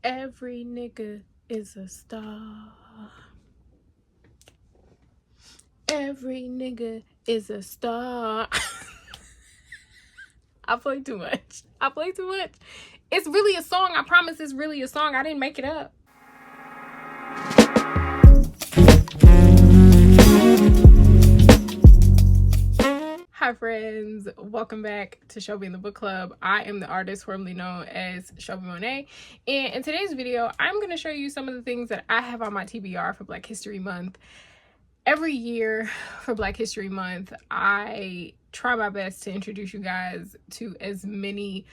Every nigga is a star. Every nigga is a star. I play too much. It's really a song. I promise it's really a song. I didn't make it up. Hi friends, welcome back to Shelby and the Book Club. I am the artist formerly known as Shelby Monet, and in today's video I'm going to show you some of the things that I have on my TBR for Black History Month. Every year for Black History Month, I try my best to introduce you guys to as many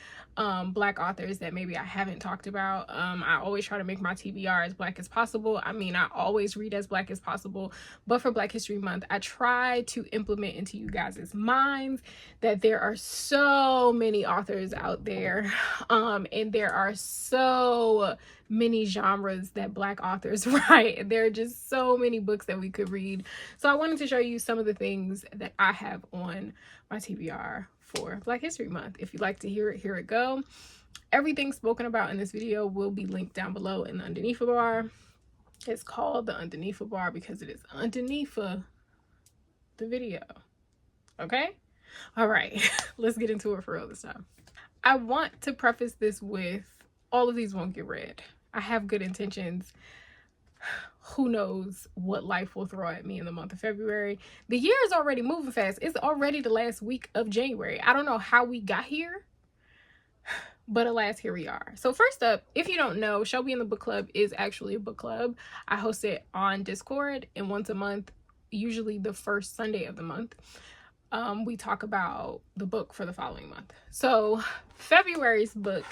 Black authors that maybe I haven't talked about. I always try to make my TBR as Black as possible. I mean, I always read as Black as possible, but for Black History Month, I try to implement into you guys' minds that there are so many authors out there, and there are so many genres that Black authors write. There are just so many books that we could read. So I wanted to show you some of the things that I have on my TBR for Black History Month. If you'd like to hear it, here it go. Everything spoken about in this video will be linked down below in the underneath bar. It's called the underneath bar because it is underneath the video. Okay? All right, let's get into it for real this time. I want to preface this with all of these won't get read. I have good intentions. Who knows what life will throw at me in the month of February. The year is already moving fast. It's already the last week of January. I don't know how we got here, but alas, here we are. So first up, if you don't know, Shelby and the Book Club is actually a book club. I host it on Discord, and once a month, usually the first Sunday of the month, we talk about the book for the following month. So February's book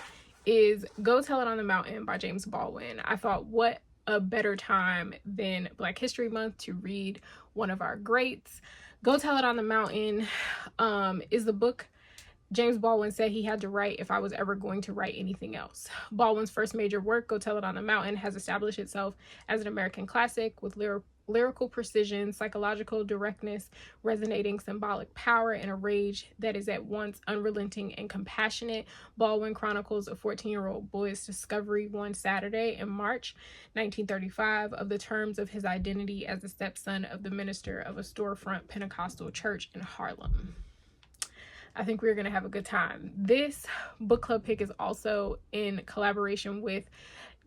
is Go Tell It on the Mountain by James Baldwin. I thought, what a better time than Black History Month to read one of our greats. Go Tell It on the Mountain is the book James Baldwin said he had to write if I was ever going to write anything else. Baldwin's first major work, Go Tell It on the Mountain, has established itself as an American classic with lyrical precision, psychological directness, resonating symbolic power, and a rage that is at once unrelenting and compassionate. Baldwin chronicles a 14-year-old boy's discovery one Saturday in March 1935 of the terms of his identity as the stepson of the minister of a storefront Pentecostal church in Harlem. I think we're going to have a good time. This book club pick is also in collaboration with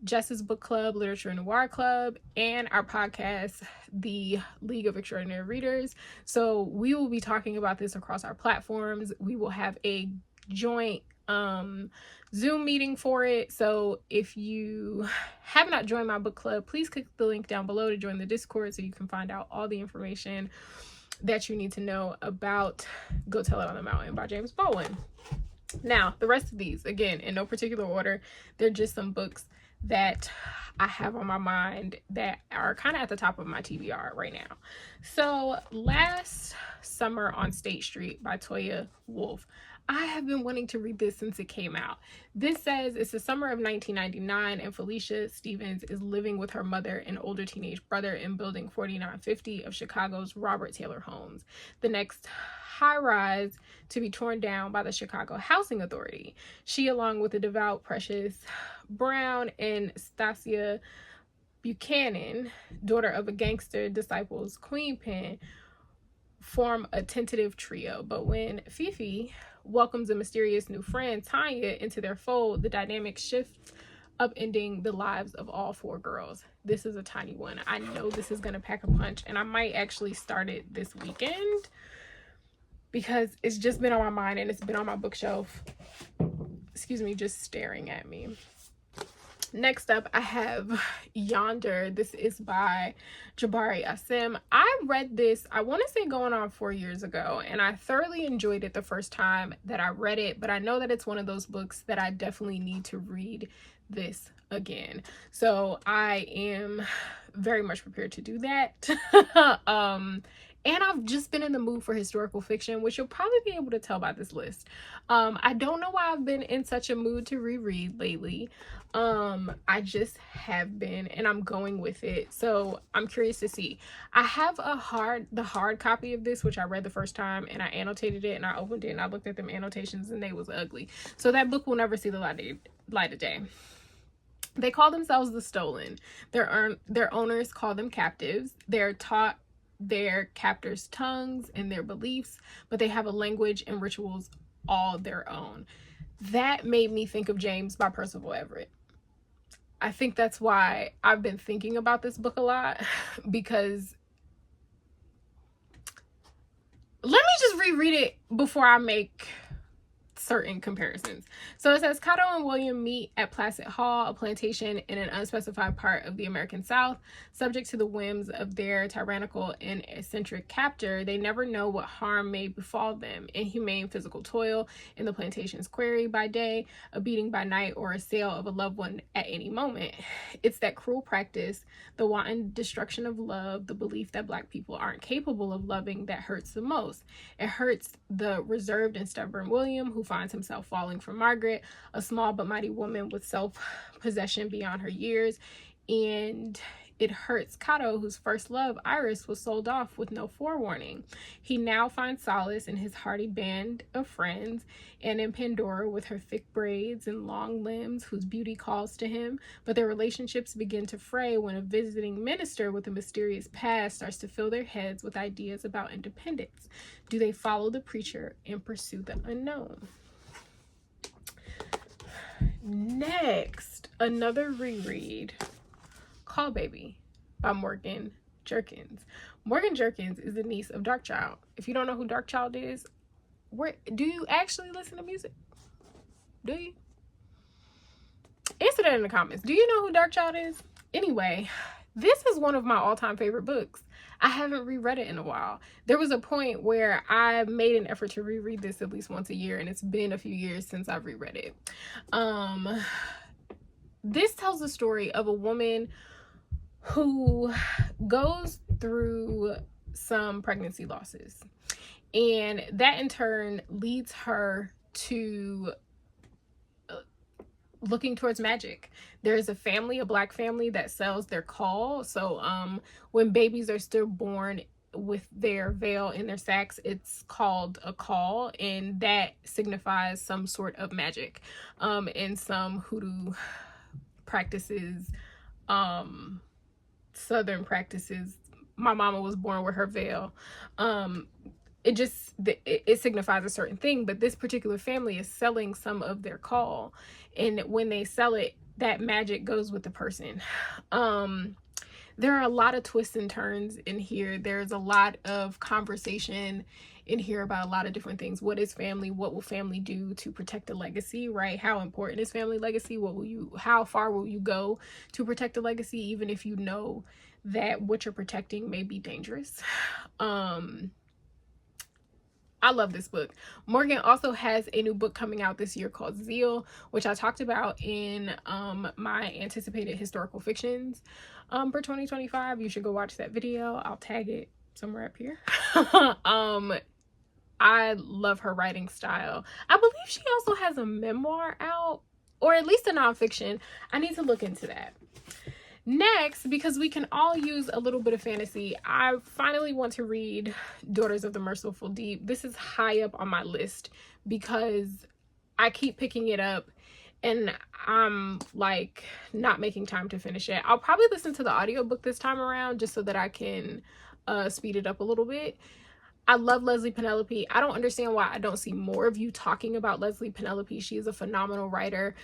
Jess's Book Club, Literature Noir Club, and our podcast, the League of Extraordinary Readers. So we will be talking about this across our platforms. We will have a joint Zoom meeting for it. So if you have not joined my book club, please click the link down below to join the Discord so you can find out all the information that you need to know about Go Tell It on the Mountain by James Baldwin. Now, the rest of these, again, in no particular order, they're just some books that I have on my mind that are kind of at the top of my TBR right now. So, Last Summer on State Street by Toya Wolff. I have been wanting to read this since it came out. This says it's the summer of 1999 and Felicia Stevens is living with her mother and older teenage brother in building 4950 of Chicago's Robert Taylor Homes, the next high-rise to be torn down by the Chicago Housing Authority. She, along with the devout Precious Brown and Stacia Buchanan, daughter of a gangster disciples Queen Pen, form a tentative trio. But when Fifi welcomes a mysterious new friend, Tanya, into their fold, the dynamic shifts, upending the lives of all four girls. This is a tiny one. I know this is going to pack a punch, and I might actually start it this weekend because it's just been on my mind and it's been on my bookshelf, just staring at me. Next up, I have Yonder. This is by Jabari Asim. I read this, I want to say going on 4 years ago, and I thoroughly enjoyed it the first time that I read it, but I know that it's one of those books that I definitely need to read this again. So I am very much prepared to do that. And I've just been in the mood for historical fiction, which you'll probably be able to tell by this list. I don't know why I've been in such a mood to reread lately. I just have been, and I'm going with it. So I'm curious to see. I have the hard copy of this, which I read the first time, and I annotated it, and I opened it, and I looked at them annotations, and they was ugly. So that book will never see the light of day. They call themselves the Stolen. Their owners call them captives. They're taught their captors' tongues and their beliefs, but they have a language and rituals all their own. That made me think of James by Percival Everett. I think that's why I've been thinking about this book a lot, because let me just reread it before I make certain comparisons. So it says, Cato and William meet at Placid Hall, a plantation in an unspecified part of the American South. Subject to the whims of their tyrannical and eccentric captor, they never know what harm may befall them. Inhumane physical toil in the plantation's quarry by day, a beating by night, or a sale of a loved one at any moment. It's that cruel practice, the wanton destruction of love, the belief that Black people aren't capable of loving, that hurts the most. It hurts the reserved and stubborn William, who finds himself falling for Margaret, a small but mighty woman with self-possession beyond her years. And it hurts Cato, whose first love, Iris, was sold off with no forewarning. He now finds solace in his hearty band of friends, and in Pandora with her thick braids and long limbs, whose beauty calls to him. But their relationships begin to fray when a visiting minister with a mysterious past starts to fill their heads with ideas about independence. Do they follow the preacher and pursue the unknown? Next, another reread, Call Baby by Morgan Jerkins. Morgan Jerkins is the niece of Darkchild. If you don't know who Darkchild is, do you actually listen to music? Do you? Answer that in the comments. Do you know who Darkchild is? Anyway, this is one of my all-time favorite books. I haven't reread it in a while. There was a point where I made an effort to reread this at least once a year, and it's been a few years since I've reread it. This tells the story of a woman who goes through some pregnancy losses, and that in turn leads her to looking towards magic. There's a family, a Black family, that sells their call. So when babies are still born with their veil in their sacks, it's called a call, and that signifies some sort of magic. In some hoodoo practices, Southern practices, my mama was born with her veil. It signifies a certain thing, but this particular family is selling some of their call, and when they sell it, that magic goes with the person. There are a lot of twists and turns in here. There's a lot of conversation in here about a lot of different things. What is family? What will family do to protect the legacy, right? How important is family legacy? How far will you go to protect the legacy, even if you know that what you're protecting may be dangerous? I love this book. Morgan also has a new book coming out this year called Zeal, which I talked about in my anticipated historical fictions for 2025. You should go watch that video. I'll tag it somewhere up here. I love her writing style. I believe she also has a memoir out, or at least a nonfiction. I need to look into that. Next, because we can all use a little bit of fantasy, I finally want to read Daughters of the Merciful Deep. This is high up on my list because I keep picking it up and I'm like not making time to finish it. I'll probably listen to the audiobook this time around just so that I can speed it up a little bit. I love Leslie Penelope. I don't understand why I don't see more of you talking about Leslie Penelope. She is a phenomenal writer.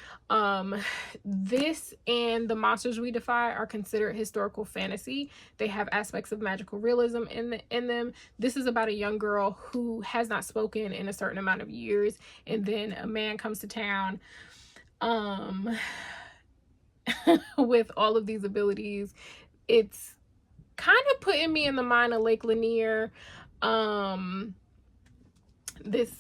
This and The Monsters We Defy are considered historical fantasy. They have aspects of magical realism in them. This is about a young girl who has not spoken in a certain amount of years, and then a man comes to town with all of these abilities. It's kind of putting me in the mind of Lake Lanier. This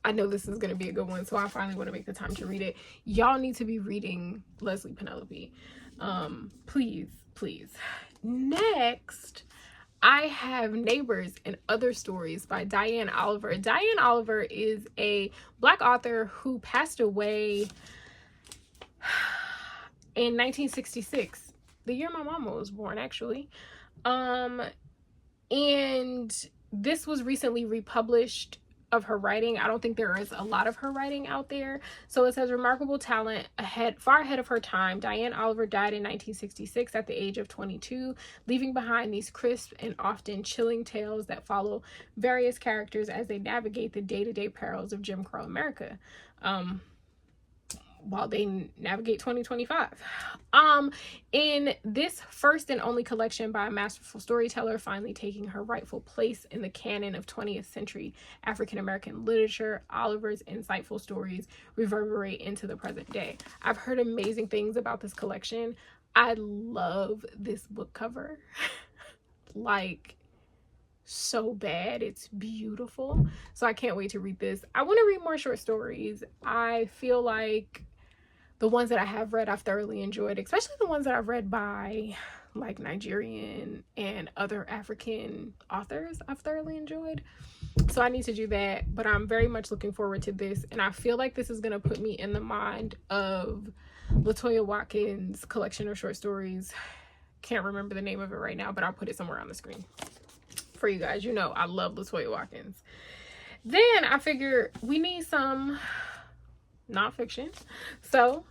I know this is gonna be a good one, so I finally want to make the time to read it. Y'all need to be reading Leslie Penelope, please. Next, I have Neighbors and Other Stories by Diane Oliver. Diane Oliver is a Black author who passed away in 1966, the year my mama was born, actually. And this was recently republished of her writing. I don't think there is a lot of her writing out there. So it says, remarkable talent, far ahead of her time. Diane Oliver died in 1966 at the age of 22, leaving behind these crisp and often chilling tales that follow various characters as they navigate the day-to-day perils of Jim Crow America. While they navigate 2025. In this first and only collection by a masterful storyteller, finally taking her rightful place in the canon of 20th century African-American literature, Oliver's insightful stories reverberate into the present day. I've heard amazing things about this collection. I love this book cover. Like, so bad. It's beautiful. So I can't wait to read this. I want to read more short stories. I feel like the ones that I have read, I've thoroughly enjoyed, especially the ones that I've read by like Nigerian and other African authors. I've thoroughly enjoyed. So I need to do that, but I'm very much looking forward to this. And I feel like this is going to put me in the mind of LaToya Watkins' collection of short stories. Can't remember the name of it right now, but I'll put it somewhere on the screen for you guys. You know, I love LaToya Watkins. Then I figure we need some nonfiction. So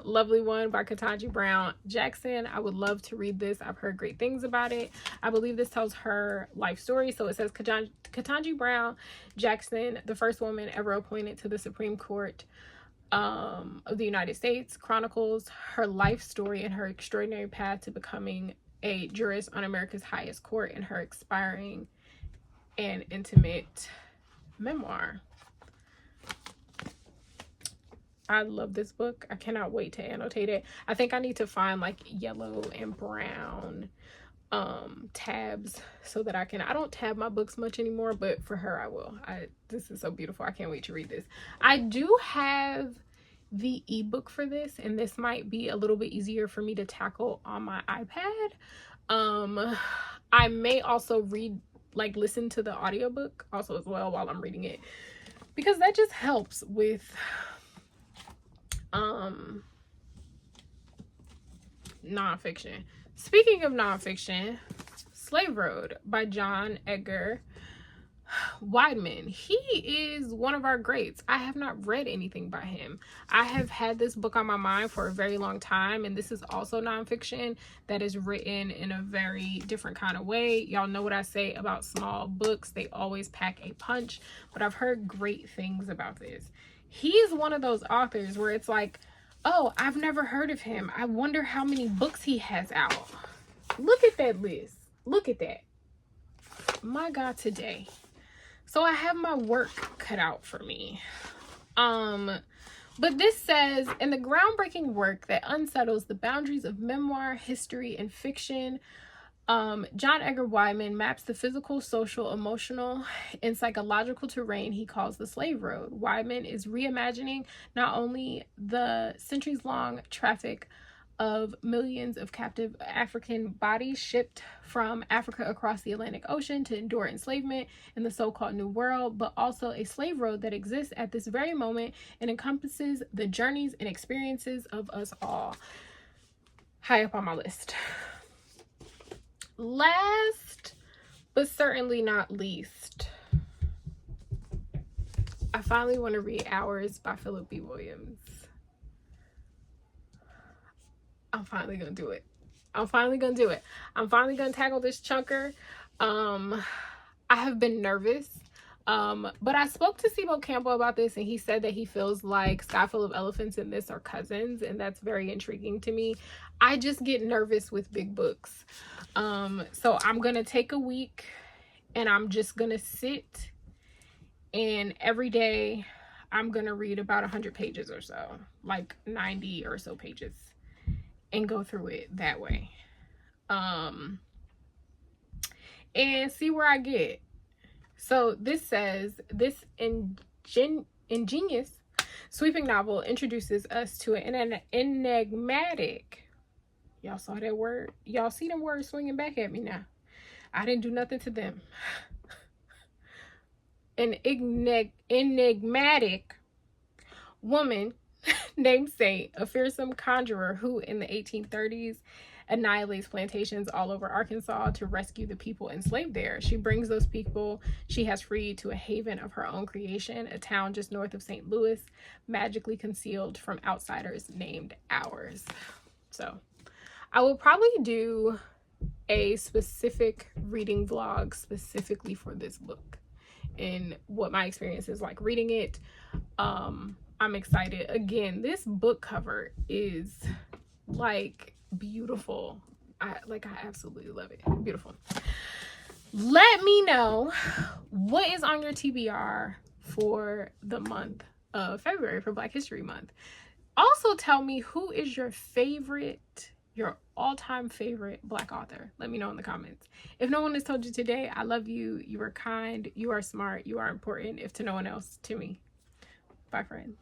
Lovely One by Ketanji Brown Jackson. I would love to read this. I've heard great things about it. I believe this tells her life story. So it says Ketanji Brown Jackson, the first woman ever appointed to the Supreme Court of the United States, chronicles her life story and her extraordinary path to becoming a jurist on America's highest court in her inspiring and intimate memoir. I love this book. I cannot wait to annotate it. I think I need to find like yellow and brown tabs so that I don't tab my books much anymore, but for her I will. This is so beautiful. I can't wait to read this. I do have the ebook for this, and this might be a little bit easier for me to tackle on my iPad. I may also listen to the audiobook also as well while I'm reading it, because that just helps with nonfiction. Speaking of nonfiction, Slave Road by John Edgar Wideman. He is one of our greats. I have not read anything by him. I have had this book on my mind for a very long time, and this is also nonfiction that is written in a very different kind of way. Y'all know what I say about small books. They always pack a punch, but I've heard great things about this. He is one of those authors where it's like, oh, I've never heard of him. I wonder how many books he has out. Look at that list. Look at that. My God, today. So I have my work cut out for me. But this says, in the groundbreaking work that unsettles the boundaries of memoir, history, and fiction, John Edgar Wideman maps the physical, social, emotional, and psychological terrain he calls the slave road. Wideman is reimagining not only the centuries-long traffic of millions of captive African bodies shipped from Africa across the Atlantic Ocean to endure enslavement in the so-called New World, but also a slave road that exists at this very moment and encompasses the journeys and experiences of us all. High up on my list. Last, but certainly not least, I finally want to read Hours by Philip B. Williams. I'm finally going to do it. I'm finally going to tackle this chunker. I have been nervous. But I spoke to Sibo Campbell about this, and he said that he feels like Sky Full of Elephants and this are cousins, and that's very intriguing to me. I just get nervous with big books. So I'm going to take a week, and I'm just going to sit, and every day I'm going to read about 100 pages or so, like 90 or so pages, and go through it that way. And see where I get. So this says, this ingenious sweeping novel introduces us to an enigmatic, y'all saw that word? Y'all see them words swinging back at me now. I didn't do nothing to them. An enigmatic woman named Saint, a fearsome conjurer who in the 1830s annihilates plantations all over Arkansas to rescue the people enslaved there. She brings those people she has freed to a haven of her own creation, a town just north of St. Louis, magically concealed from outsiders named Ours. So I will probably do a specific reading vlog specifically for this book and what my experience is like reading it. I'm excited. Again, this book cover is like beautiful. I absolutely love it. Beautiful. Let me know what is on your TBR for the month of February for Black History Month. Also tell me who is your favorite, your all-time favorite Black author. Let me know in the comments. If no one has told you today, I love you. You are kind. You are smart. You are important. If to no one else, to me. Bye, friends.